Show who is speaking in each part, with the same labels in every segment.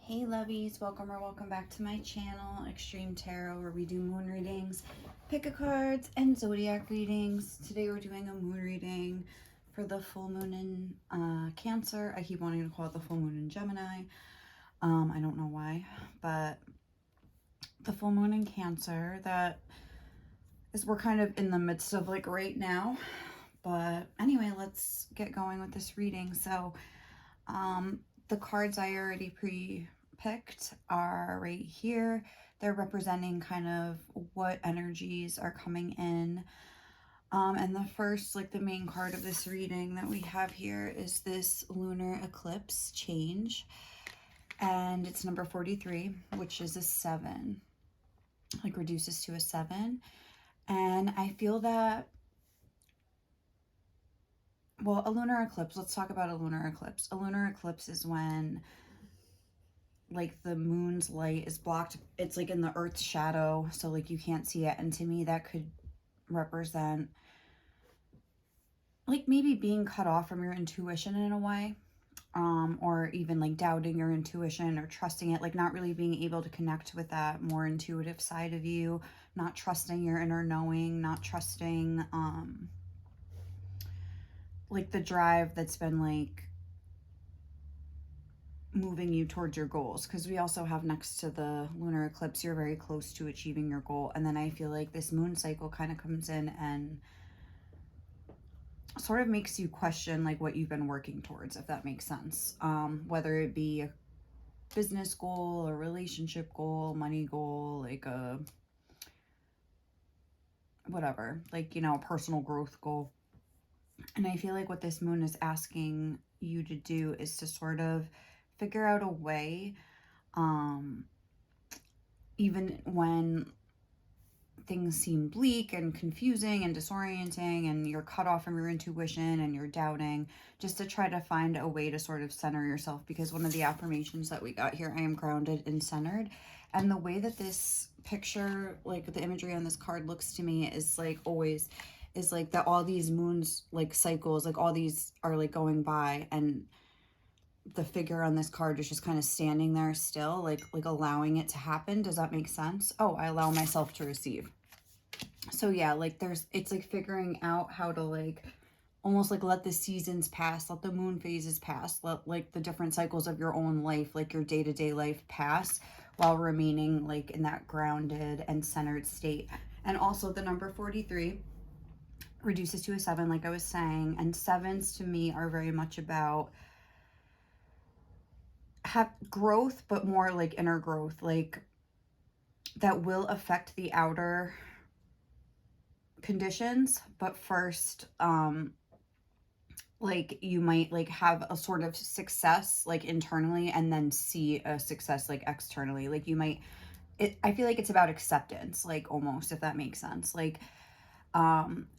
Speaker 1: Hey lovies, welcome or welcome back to my channel, Extreme Tarot, where we do moon readings, pick a cards, and zodiac readings. Today we're doing a moon reading for the full moon in Cancer. I keep wanting to call it the full moon in Gemini. I don't know why, but the full moon in Cancer, that is, we're kind of in the midst of like right now. But anyway, let's get going with this reading. So the cards I already pre-picked are right here. They're representing kind of what energies are coming in. And the first, like the main card of this reading that we have here is this lunar eclipse change. And it's number 43, which is a 7. Like reduces to a 7. And I feel that, well, a lunar eclipse, let's talk about a lunar eclipse. A lunar eclipse is when like the moon's light is blocked. It's like in the earth's shadow, so like you can't see it. And to me, that could represent like maybe being cut off from your intuition in a way, or even like doubting your intuition or trusting it, like not really being able to connect with that more intuitive side of you, not trusting your inner knowing, not trusting like the drive that's been like moving you towards your goals. Because we also have, next to the lunar eclipse, you're very close to achieving your goal. And then I feel like this moon cycle kind of comes in and sort of makes you question like what you've been working towards, if that makes sense. Whether it be a business goal, a relationship goal, money goal, like a whatever, like, you know, a personal growth goal. And I feel like what this moon is asking you to do is to sort of figure out a way, even when things seem bleak and confusing and disorienting and you're cut off from your intuition and you're doubting, just to try to find a way to sort of center yourself. Because one of the affirmations that we got here, I am grounded and centered. And the way that this picture, like the imagery on this card looks to me, is like always is like that all these moons, like cycles, like all these are like going by, and the figure on this card is just kind of standing there still, like allowing it to happen. Does that make sense? Oh, I allow myself to receive. So yeah, like it's like figuring out how to like almost like let the seasons pass, let the moon phases pass, let like the different cycles of your own life, like your day-to-day life, pass, while remaining like in that grounded and centered state. And also the number 43 reduces to a 7, like I was saying, and 7s to me are very much about have growth, but more like inner growth, like that will affect the outer conditions. But first, like you might like have a sort of success like internally and then see a success like externally. Like you might, I feel like it's about acceptance, like almost, if that makes sense. Like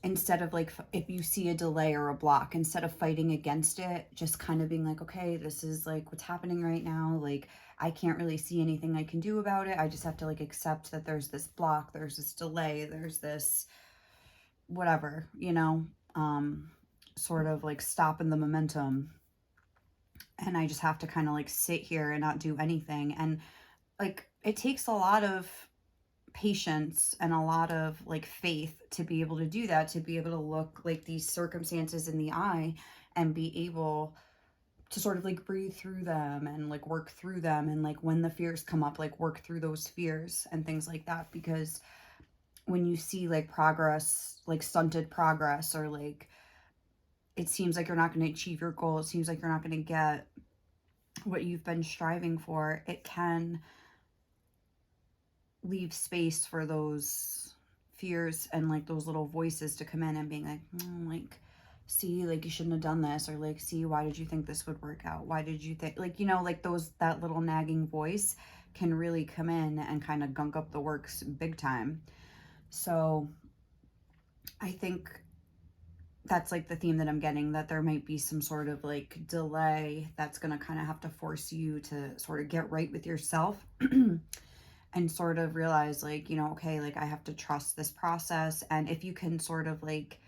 Speaker 1: instead of like, if you see a delay or a block, instead of fighting against it, just kind of being like, okay, this is like what's happening right now. Like I can't really see anything I can do about it. I just have to like accept that there's this block, there's this delay, there's this whatever, you know, sort of like stopping the momentum. And I just have to kind of like sit here and not do anything. And like it takes a lot of patience and a lot of like faith to be able to do that, to be able to look like these circumstances in the eye and be able to sort of like breathe through them and like work through them. And like when the fears come up, like work through those fears and things like that. Because when you see like progress, like stunted progress, or like it seems like you're not going to achieve your goal, it seems like you're not going to get what you've been striving for, it can leave space for those fears and like those little voices to come in and being like, like, see, like you shouldn't have done this, or like, see, why did you think this would work out? Why did you think, like, you know, like those, that little nagging voice can really come in and kind of gunk up the works big time. So I think that's like the theme that I'm getting, that there might be some sort of like delay that's going to kind of have to force you to sort of get right with yourself and sort of realize like, you know, okay, like I have to trust this process. And if you can sort of like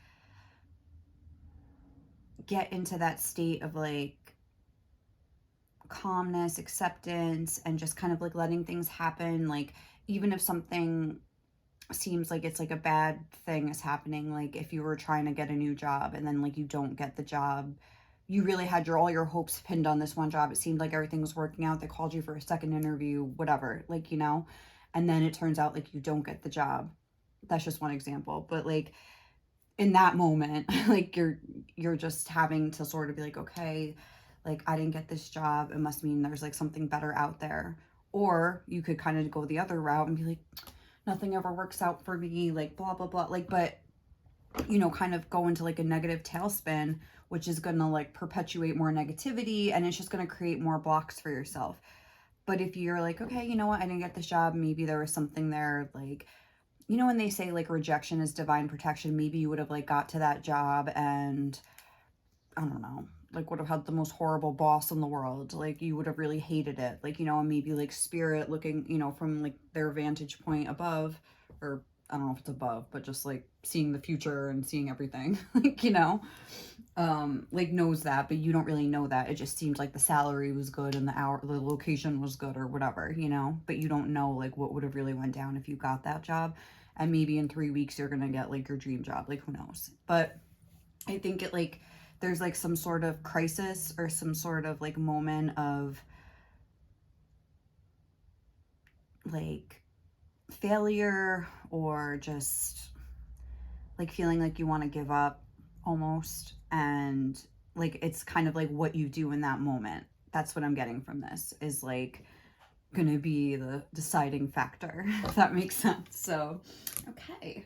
Speaker 1: get into that state of like calmness, acceptance, and just kind of like letting things happen. Like, even if something seems like it's like a bad thing is happening, like if you were trying to get a new job and then like you don't get the job, you really had all your hopes pinned on this one job. It seemed like everything was working out. They called you for a second interview, whatever, like, you know, and then it turns out like you don't get the job. That's just one example. But like in that moment, like you're just having to sort of be like, okay, like I didn't get this job. It must mean there's like something better out there. Or you could kind of go the other route and be like, nothing ever works out for me, like blah, blah, blah. Like, but, you know, kind of go into like a negative tailspin, which is going to like perpetuate more negativity, and it's just going to create more blocks for yourself. But if you're like, okay, you know what, I didn't get this job, maybe there was something there, like, you know, when they say like rejection is divine protection, maybe you would have like got to that job and I don't know, like would have had the most horrible boss in the world. Like you would have really hated it. Like, you know, and maybe like spirit looking, you know, from like their vantage point above, or I don't know if it's above, but just like seeing the future and seeing everything, like, you know, like knows that, but you don't really know that. It just seems like the salary was good and the location was good or whatever, you know, but you don't know like what would have really went down if you got that job. And maybe in 3 weeks you're gonna get like your dream job, like who knows. But I think it like there's like some sort of crisis or some sort of like moment of like failure, or just like feeling like you want to give up almost, and like it's kind of like what you do in that moment. That's what I'm getting from this, is like gonna be the deciding factor, if that makes sense. So okay.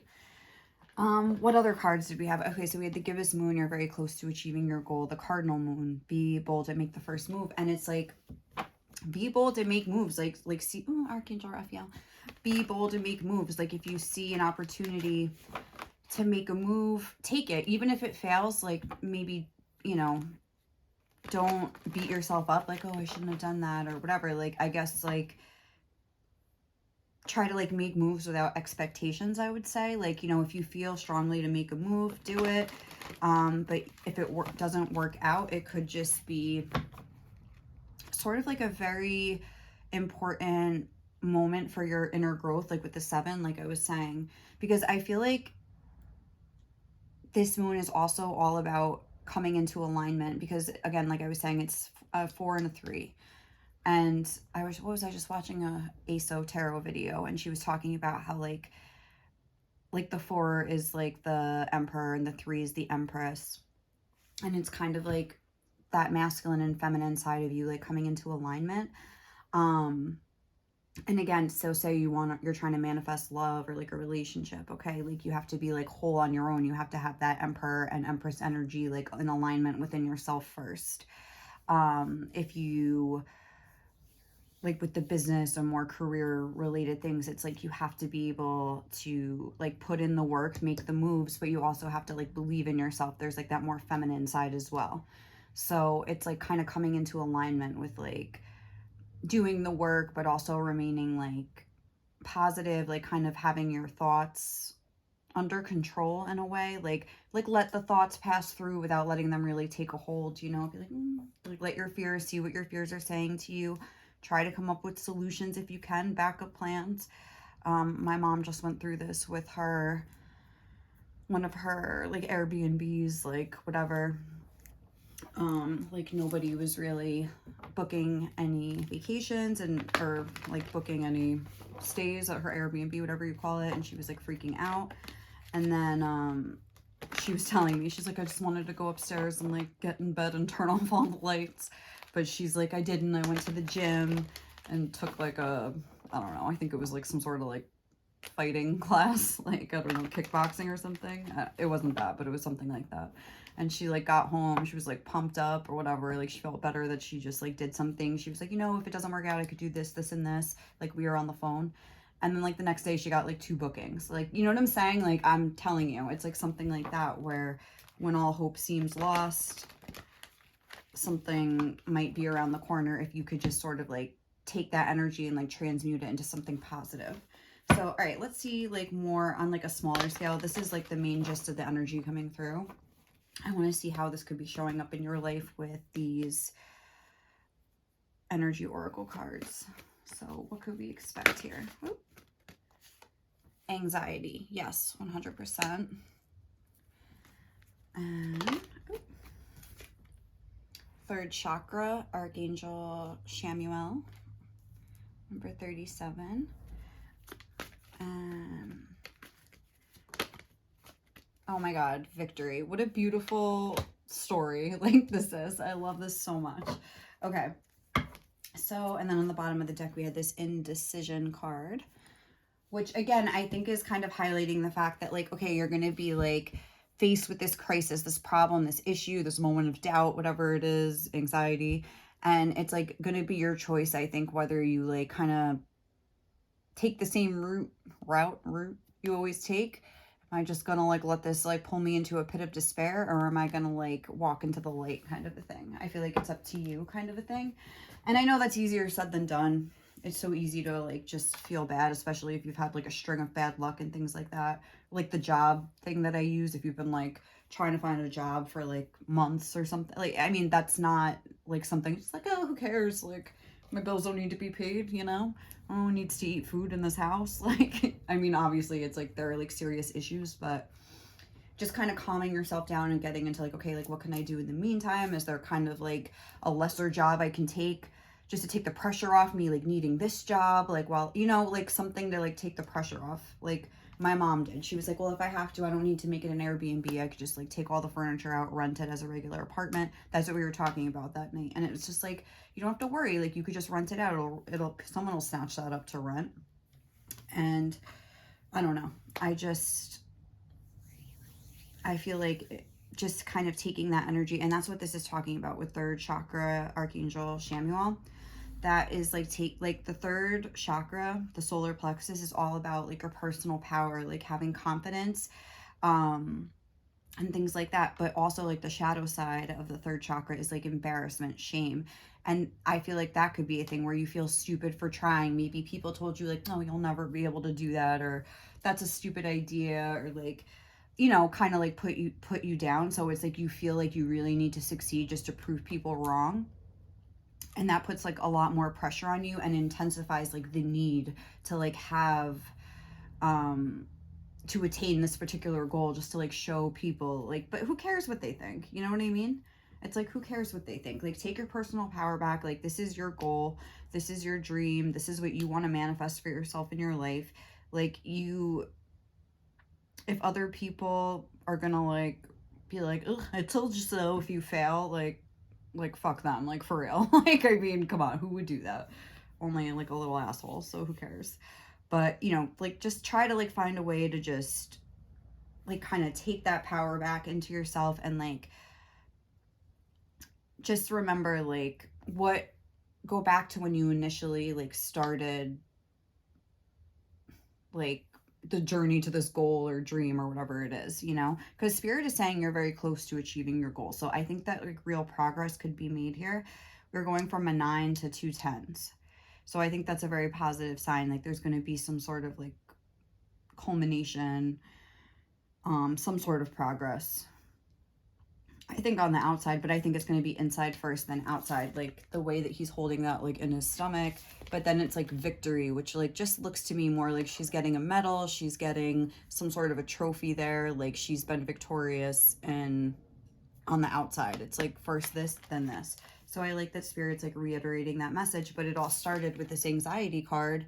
Speaker 1: What other cards did we have? Okay, so we had the gibbous moon, you're very close to achieving your goal. The cardinal moon, be bold and make the first move. And it's like, be bold and make moves. Like see, oh, Archangel Raphael, be bold and make moves. Like if you see an opportunity to make a move, take it. Even if it fails, like maybe, you know, don't beat yourself up like, oh, I shouldn't have done that or whatever. Like, I guess like try to like make moves without expectations, I would say. Like, you know, if you feel strongly to make a move, do it. But if it doesn't work out, it could just be sort of like a very important moment for your inner growth, like with the 7, like I was saying, because I feel like this moon is also all about coming into alignment, because again, like I was saying, it's a 4 and a 3. And what was I just watching a ASO tarot video, and she was talking about how like the 4 is like the emperor and the 3 is the empress. And it's kind of like that masculine and feminine side of you like coming into alignment. And again, so say you're trying to manifest love or like a relationship, okay? Like you have to be like whole on your own. You have to have that emperor and empress energy like in alignment within yourself first. If you like with the business or more career related things, it's like you have to be able to like put in the work, make the moves, but you also have to like believe in yourself. There's like that more feminine side as well. So it's like kind of coming into alignment with like doing the work, but also remaining like positive, like kind of having your thoughts under control in a way, like let the thoughts pass through without letting them really take a hold, you know, be like let your fears, see what your fears are saying to you. Try to come up with solutions if you can, backup plans. My mom just went through this with one of her like Airbnbs, like whatever. Like nobody was really booking any vacations or like booking any stays at her Airbnb, whatever you call it. And she was like freaking out. And then, she was telling me, she's like, I just wanted to go upstairs and like get in bed and turn off all the lights. But she's like, I didn't. I went to the gym and took like I don't know, I think it was like some sort of like fighting class, like, I don't know, kickboxing or something. It wasn't that, but it was something like that. And she like got home, she was like pumped up or whatever. Like she felt better that she just like did something. She was like, you know, if it doesn't work out, I could do this, this, and this. Like we were on the phone. And then like the next day she got like 2 bookings. Like, you know what I'm saying? Like I'm telling you, it's like something like that where when all hope seems lost, something might be around the corner if you could just sort of like take that energy and like transmute it into something positive. So, all right, let's see like more on like a smaller scale. This is like the main gist of the energy coming through. I want to see how this could be showing up in your life with these energy oracle cards. So what could we expect here? Oop. Anxiety. Yes, 100%. And oop. Third chakra, Archangel Chamuel, number 37. And oh my God, victory. What a beautiful story like this is. I love this so much. Okay. So, and then on the bottom of the deck, we had this indecision card, which again, I think is kind of highlighting the fact that like, okay, you're going to be like faced with this crisis, this problem, this issue, this moment of doubt, whatever it is, anxiety. And it's like going to be your choice, I think, whether you like kind of take the same route you always take. Am I just gonna like let this like pull me into a pit of despair, or am I gonna like walk into the light, kind of a thing? I feel like it's up to you, kind of a thing. And I know that's easier said than done. It's so easy to like just feel bad, especially if you've had like a string of bad luck and things like that. Like the job thing that I use, if you've been like trying to find a job for like months or something. Like, I mean, that's not like something just like, oh, who cares? Like, my bills don't need to be paid, you know? Oh, needs to eat food in this house. Like, I mean, obviously it's like there are like serious issues, but just kind of calming yourself down and getting into like, okay, like what can I do in the meantime? Is there kind of like a lesser job I can take just to take the pressure off me, like needing this job? Like, well, you know, like something to like take the pressure off. Like my mom did. She was like, well, if I have to, I don't need to make it an Airbnb. I could just like take all the furniture out, rent it as a regular apartment. That's what we were talking about that night. And it was just like, you don't have to worry. Like you could just rent it out. Someone will snatch that up to rent. And I don't know. I feel like just kind of taking that energy, and that's what this is talking about with third chakra, Archangel Chamuel. That is like the third chakra, the solar plexus, is all about like your personal power, like having confidence, and things like that. But also like the shadow side of the third chakra is like embarrassment, shame. And I feel like that could be a thing where you feel stupid for trying. Maybe people told you like, no, you'll never be able to do that, or that's a stupid idea, or like, you know, kind of like put you down. So it's like you feel like you really need to succeed just to prove people wrong. And that puts like a lot more pressure on you and intensifies like the need to like have to attain this particular goal, just to like show people like, but who cares what they think? You know what I mean? It's like, who cares what they think? Like, take your personal power back. Like, this is your goal, this is your dream, this is what you want to manifest for yourself in your life. Like, you, if other people are gonna like be like, ugh, I told you so, if you fail, like fuck them, like for real. Like, I mean, come on, who would do that? Only like a little asshole, so who cares? But, you know, like just try to like find a way to just like kind of take that power back into yourself, and like just remember like go back to when you initially like started like the journey to this goal or dream or whatever it is, you know, because spirit is saying you're very close to achieving your goal. So I think that like real progress could be made here. We're going from a 9 to 2 10s. So I think that's a very positive sign. Like there's going to be some sort of like culmination, some sort of progress, I think, on the outside, but I think it's going to be inside first, then outside. Like the way that he's holding that like in his stomach, but then it's like victory, which like just looks to me more like she's getting a medal, she's getting some sort of a trophy there, like she's been victorious. And on the outside, it's like first this, then this. So I like that spirit's like reiterating that message, but it all started with this anxiety card.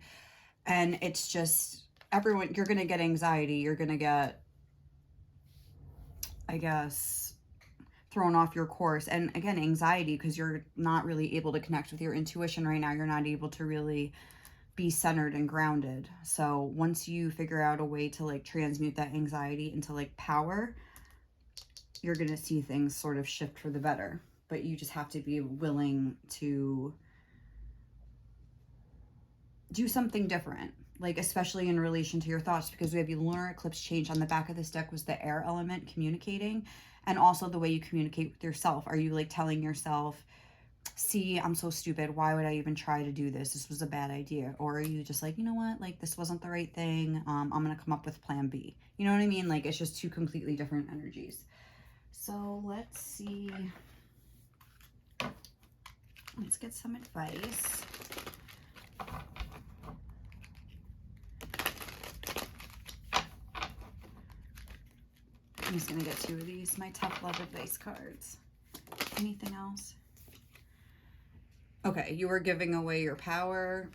Speaker 1: And it's just everyone, you're going to get anxiety, you're going to get, I guess, thrown off your course. And again, anxiety, because you're not really able to connect with your intuition right now. You're not able to really be centered and grounded. So once you figure out a way to like transmute that anxiety into like power, you're going to see things sort of shift for the better. But you just have to be willing to do something different, like especially in relation to your thoughts, because we have your lunar eclipse change on the back of this deck was the air element communicating, and also the way you communicate with yourself. Are you like telling yourself, see, I'm so stupid, why would I even try to do this, this was a bad idea? Or are you just like, you know what, like this wasn't the right thing, I'm gonna come up with plan B? You know what I mean? Like it's just two completely different energies. So let's see Let's get some advice. I'm just going to get 2 of these, my tough love advice cards. Anything else? Okay, you are giving away your power.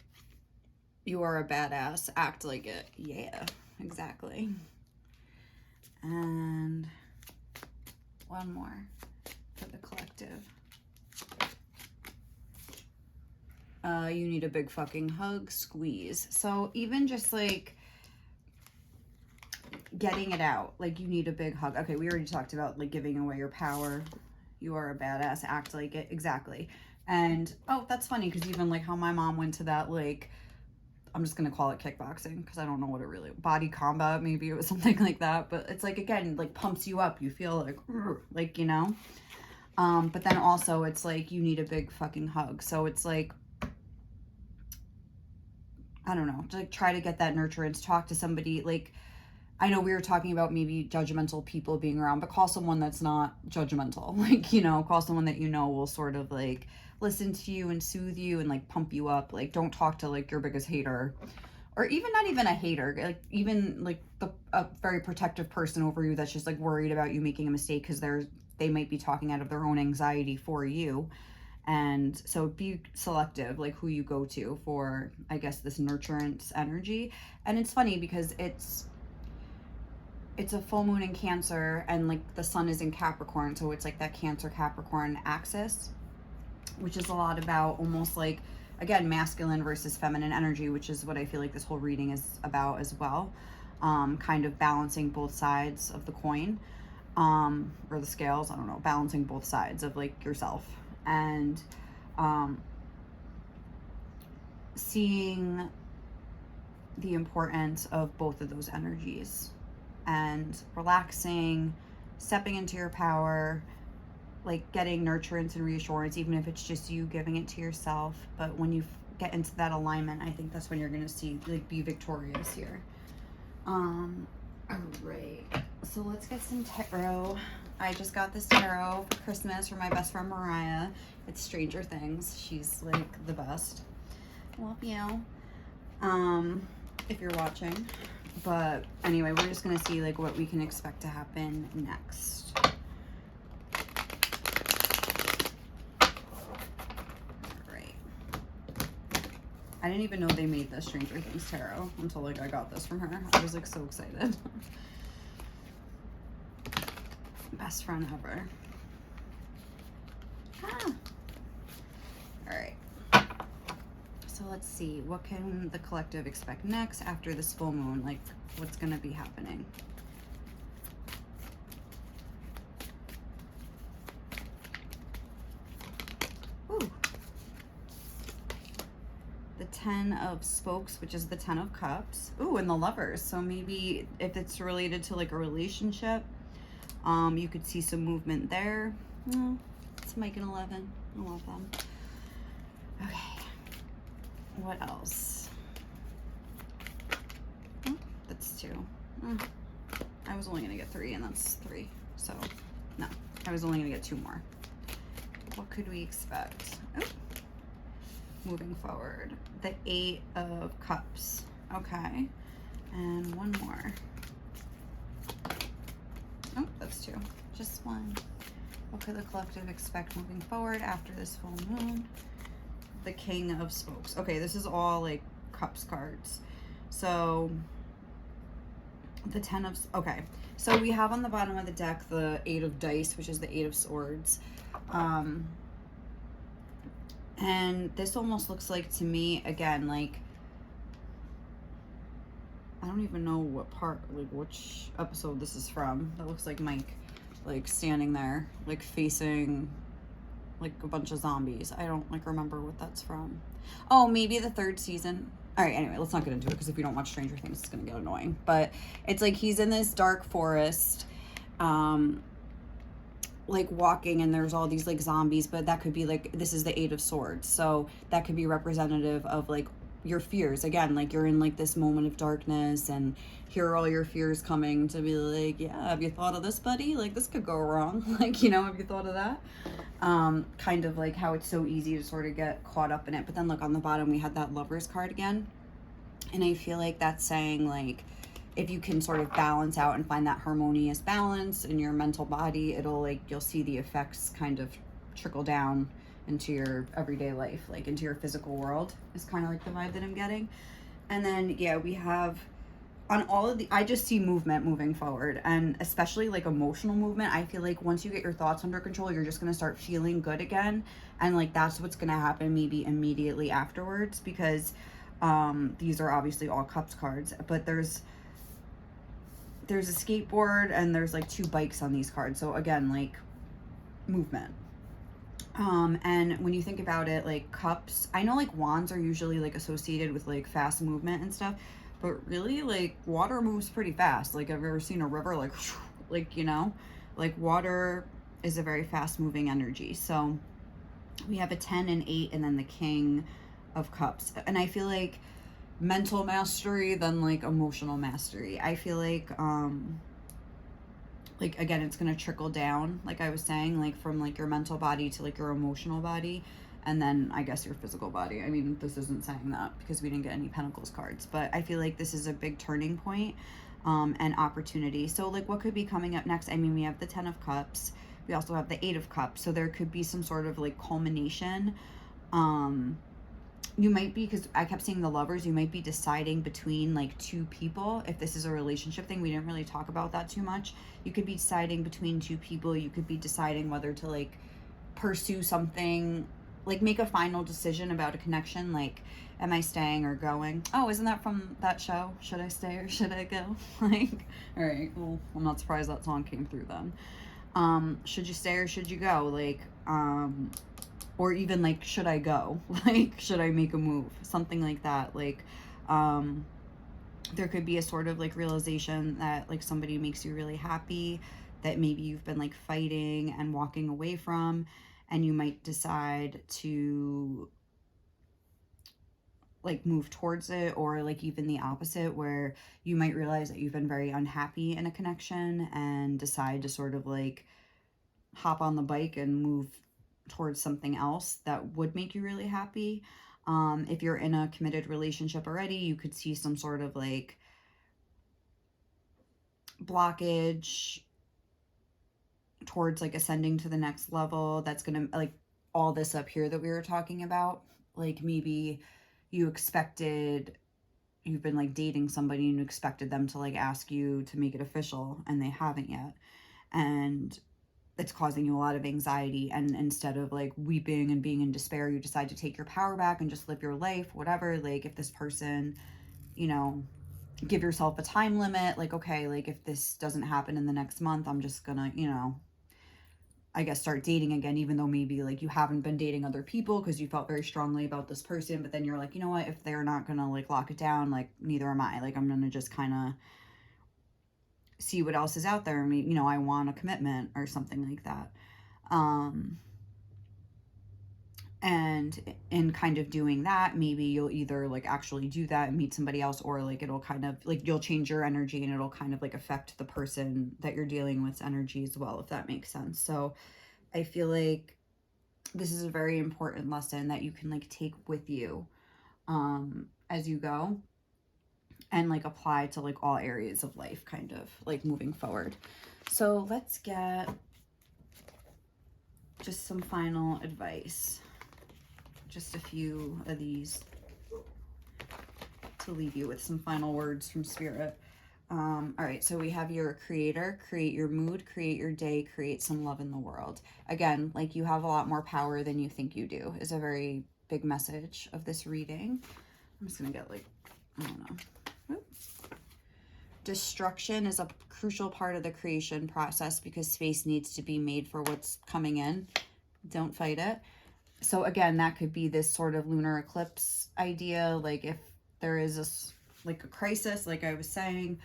Speaker 1: You are a badass. Act like it. Yeah, exactly. And one more for the collective. You need a big fucking hug, squeeze. So even just like getting it out, like you need a big hug. Okay, we already talked about like giving away your power. You are a badass, act like it. Exactly. And oh, that's funny because even like how my mom went to that, like, I'm just gonna call it kickboxing because I don't know what it really, body combat, maybe it was something like that, but it's like, again, like pumps you up. You feel like, you know, but then also it's like you need a big fucking hug. So it's like, I don't know, to like try to get that nurturance, talk to somebody. Like, I know we were talking about maybe judgmental people being around, but call someone that's not judgmental. Like, you know, call someone that you know will sort of like listen to you and soothe you and like pump you up. Like, don't talk to like your biggest hater, or even not even a hater, like even like a very protective person over you that's just like worried about you making a mistake because they might be talking out of their own anxiety for you. And so be selective, like who you go to for, I guess, this nurturance energy. And it's funny because it's a full moon in Cancer, and like the sun is in Capricorn, so it's like that Cancer Capricorn axis, which is a lot about almost like, again, masculine versus feminine energy, which is what I feel like this whole reading is about as well. Kind of balancing both sides of the coin, or the scales, I don't know, balancing both sides of like yourself, and seeing the importance of both of those energies and relaxing, stepping into your power, like getting nurturance and reassurance, even if it's just you giving it to yourself. But when you get into that alignment, I think that's when you're going to see, like, be victorious here. All right, so let's get some tarot. I just got this tarot for Christmas from my best friend Mariah. It's Stranger Things. She's like the best. Love you. If you're watching. But anyway, we're just gonna see like what we can expect to happen next. Alright. I didn't even know they made this Stranger Things tarot until like I got this from her. I was like so excited. Best friend ever. Alright. So let's see, what can the collective expect next after this full moon? Like, what's going to be happening? Ooh. The 10 of Spokes, which is the 10 of Cups. Ooh, and the Lovers. So maybe if it's related to like a relationship, you could see some movement there. Oh, it's Mike and 11. I love them. Okay. What else? Oh, that's 2. I was only going to get 3, and that's 3. So, no. I was only going to get 2 more. What could we expect? Oh. Moving forward. The 8 of Cups. Okay. And one more. Oh, that's 2. Just 1. What could the collective expect moving forward after this full moon? The King of Spokes. Okay, this is all like Cups cards. So the 10 of, okay, so we have on the bottom of the deck the 8 of Dice, which is the 8 of Swords, and this almost looks like, to me, again, like, I don't even know what part, like which episode this is from. That looks like Mike, like standing there, like facing like a bunch of zombies. I don't like remember what that's from. Oh, maybe the 3rd season. All right, anyway, let's not get into it because if you don't watch Stranger Things, it's gonna get annoying. But it's like he's in this dark forest, like walking, and there's all these like zombies, but that could be like, this is the 8 of Swords, so that could be representative of like your fears. Again, like you're in like this moment of darkness, and here are all your fears coming to be like, yeah, have you thought of this, buddy? Like this could go wrong. Like, you know, have you thought of that? Kind of like how it's so easy to sort of get caught up in it. But then look, on the bottom we had that Lovers card again, and I feel like that's saying like if you can sort of balance out and find that harmonious balance in your mental body, it'll like, you'll see the effects kind of trickle down into your everyday life, like into your physical world, is kind of like the vibe that I'm getting. And then yeah, we have on all of the, I just see movement moving forward, and especially like emotional movement. I feel like once you get your thoughts under control, you're just going to start feeling good again, and like that's what's going to happen maybe immediately afterwards, because these are obviously all cups cards, but there's a skateboard and there's like 2 bikes on these cards. So again, like movement. And when you think about it, like cups, I know like wands are usually like associated with like fast movement and stuff, but really like water moves pretty fast. Like, have you ever seen a river like like, you know, like water is a very fast moving energy. So we have a 10 and 8 and then the king of cups. And I feel like mental mastery, then like emotional mastery. I feel like again, it's going to trickle down, like I was saying, like from like your mental body to like your emotional body, and then I guess your physical body. I mean, this isn't saying that because we didn't get any pentacles cards, but I feel like this is a big turning point, and opportunity. So like what could be coming up next? I mean, we have the 10 of cups, we also have the 8 of cups, so there could be some sort of like culmination. You might be, because I kept seeing the Lovers, you might be deciding between like 2 people. If this is a relationship thing, we didn't really talk about that too much. You could be deciding between 2 people. You could be deciding whether to like pursue something, like make a final decision about a connection, like am I staying or going? Oh, isn't that from that show, Should I Stay or Should I Go? Like, all right, well, I'm not surprised that song came through then. Should you stay or should you go? Like, or even like, should I go? Like, should I make a move? Something like that. Like, there could be a sort of like realization that like somebody makes you really happy, that maybe you've been like fighting and walking away from, and you might decide to like move towards it, or like even the opposite, where you might realize that you've been very unhappy in a connection and decide to sort of like hop on the bike and move towards something else that would make you really happy. If you're in a committed relationship already, you could see some sort of like blockage towards like ascending to the next level. That's gonna like all this up here that we were talking about. Like maybe you've been like dating somebody and you expected them to like ask you to make it official, and they haven't yet, and it's causing you a lot of anxiety. And instead of like weeping and being in despair, you decide to take your power back and just live your life, whatever. Like if this person, you know, give yourself a time limit, like, okay, like if this doesn't happen in the next month, I'm just gonna, you know, I guess start dating again, even though maybe like you haven't been dating other people because you felt very strongly about this person. But then you're like, you know what, if they're not gonna like lock it down, like neither am I. Like I'm gonna just kind of see what else is out there. Maybe, you know, I want a commitment or something like that. And in kind of doing that, maybe you'll either like actually do that and meet somebody else, or like it'll kind of like you'll change your energy and it'll kind of like affect the person that you're dealing with's energy as well, if that makes sense. So I feel like this is a very important lesson that you can like take with you as you go, and like apply to like all areas of life, kind of like moving forward. So let's get just some final advice, just a few of these to leave you with some final words from Spirit. All right, so we have your creator, create your mood, create your day, create some love in the world. Again, like you have a lot more power than you think you do, is a very big message of this reading. I'm just gonna get like, I don't know. Oops. Destruction is a crucial part of the creation process because space needs to be made for what's coming in. Don't fight it. So again, that could be this sort of lunar eclipse idea. Like if there is a crisis, like I was saying,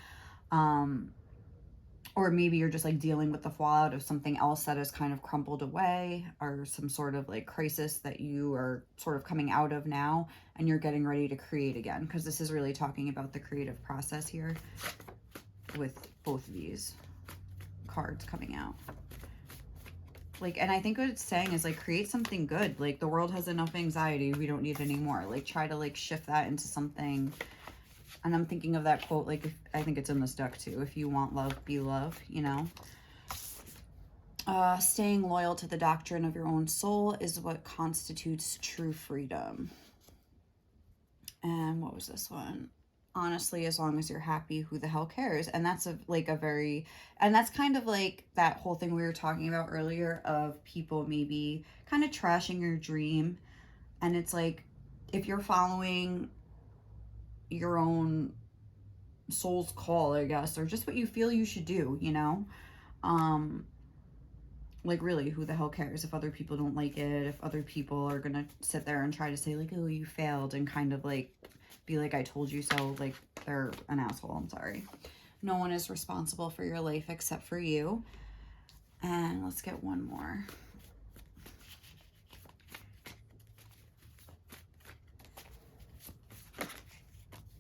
Speaker 1: or maybe you're just like dealing with the fallout of something else that has kind of crumbled away, or some sort of like crisis that you are sort of coming out of now and you're getting ready to create again, because this is really talking about the creative process here with both of these cards coming out. Like, and I think what it's saying is like, create something good. Like, the world has enough anxiety. We don't need any more. Like, try to like shift that into something. And I'm thinking of that quote, like, I think it's in this deck too. If you want love, be love, you know? Staying loyal to the doctrine of your own soul is what constitutes true freedom. And what was this one? Honestly, as long as you're happy, who the hell cares? And that's and that's kind of like that whole thing we were talking about earlier of people maybe kind of trashing your dream. And it's like, if you're following your own soul's call, I guess, or just what you feel you should do, you know? Like, really, who the hell cares if other people don't like it, if other people are gonna sit there and try to say like, oh, you failed, and kind of like be like, I told you so. Like, they're an asshole. I'm sorry. No one is responsible for your life except for you. And let's get one more.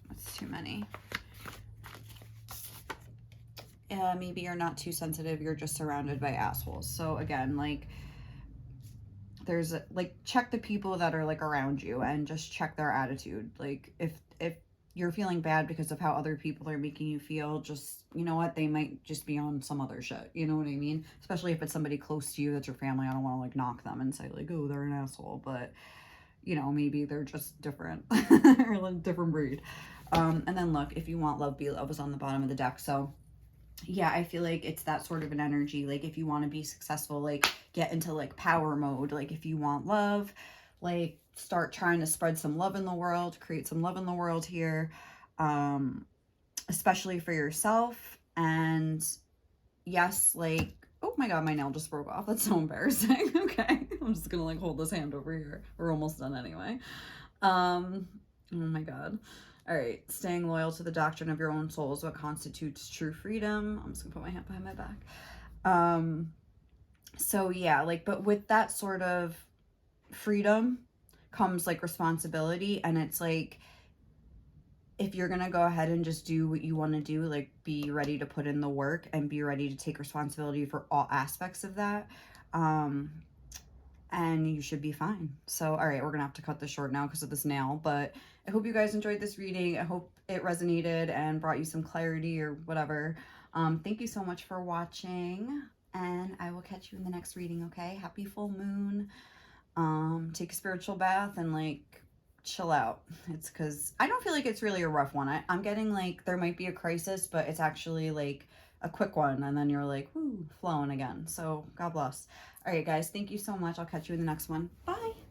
Speaker 1: That's too many. Maybe you're not too sensitive, you're just surrounded by assholes. So again, like, there's like, check the people that are like around you and just check their attitude. Like, if you're feeling bad because of how other people are making you feel, just, you know what, they might just be on some other shit, you know what I mean? Especially if it's somebody close to you that's your family. I don't want to like knock them and say like, oh, they're an asshole, but you know, maybe they're just different or like different breed. And then look, if you want love, be love was on the bottom of the deck. So yeah, I feel like it's that sort of an energy. Like, if you want to be successful, like, get into like power mode. Like, if you want love, like, start trying to spread some love in the world, create some love in the world here, especially for yourself. And yes, like, oh my god, my nail just broke off. That's so embarrassing. Okay, I'm just gonna like hold this hand over here. We're almost done anyway. Oh my god. All right, staying loyal to the doctrine of your own soul is what constitutes true freedom. I'm just gonna put my hand behind my back. So yeah, like, but with that sort of freedom comes like responsibility, and it's like, if you're gonna go ahead and just do what you want to do, like, be ready to put in the work and be ready to take responsibility for all aspects of that. And you should be fine. So, all right, we're gonna have to cut this short now because of this nail, but I hope you guys enjoyed this reading. I hope it resonated and brought you some clarity or whatever. Thank you so much for watching, and I will catch you in the next reading, okay? Happy full moon. Take a spiritual bath and like chill out. It's because I don't feel like it's really a rough one. I'm getting like there might be a crisis, but it's actually like a quick one, and then you're like, woo, flowing again. So God bless. All right, guys, thank you so much. I'll catch you in the next one. Bye.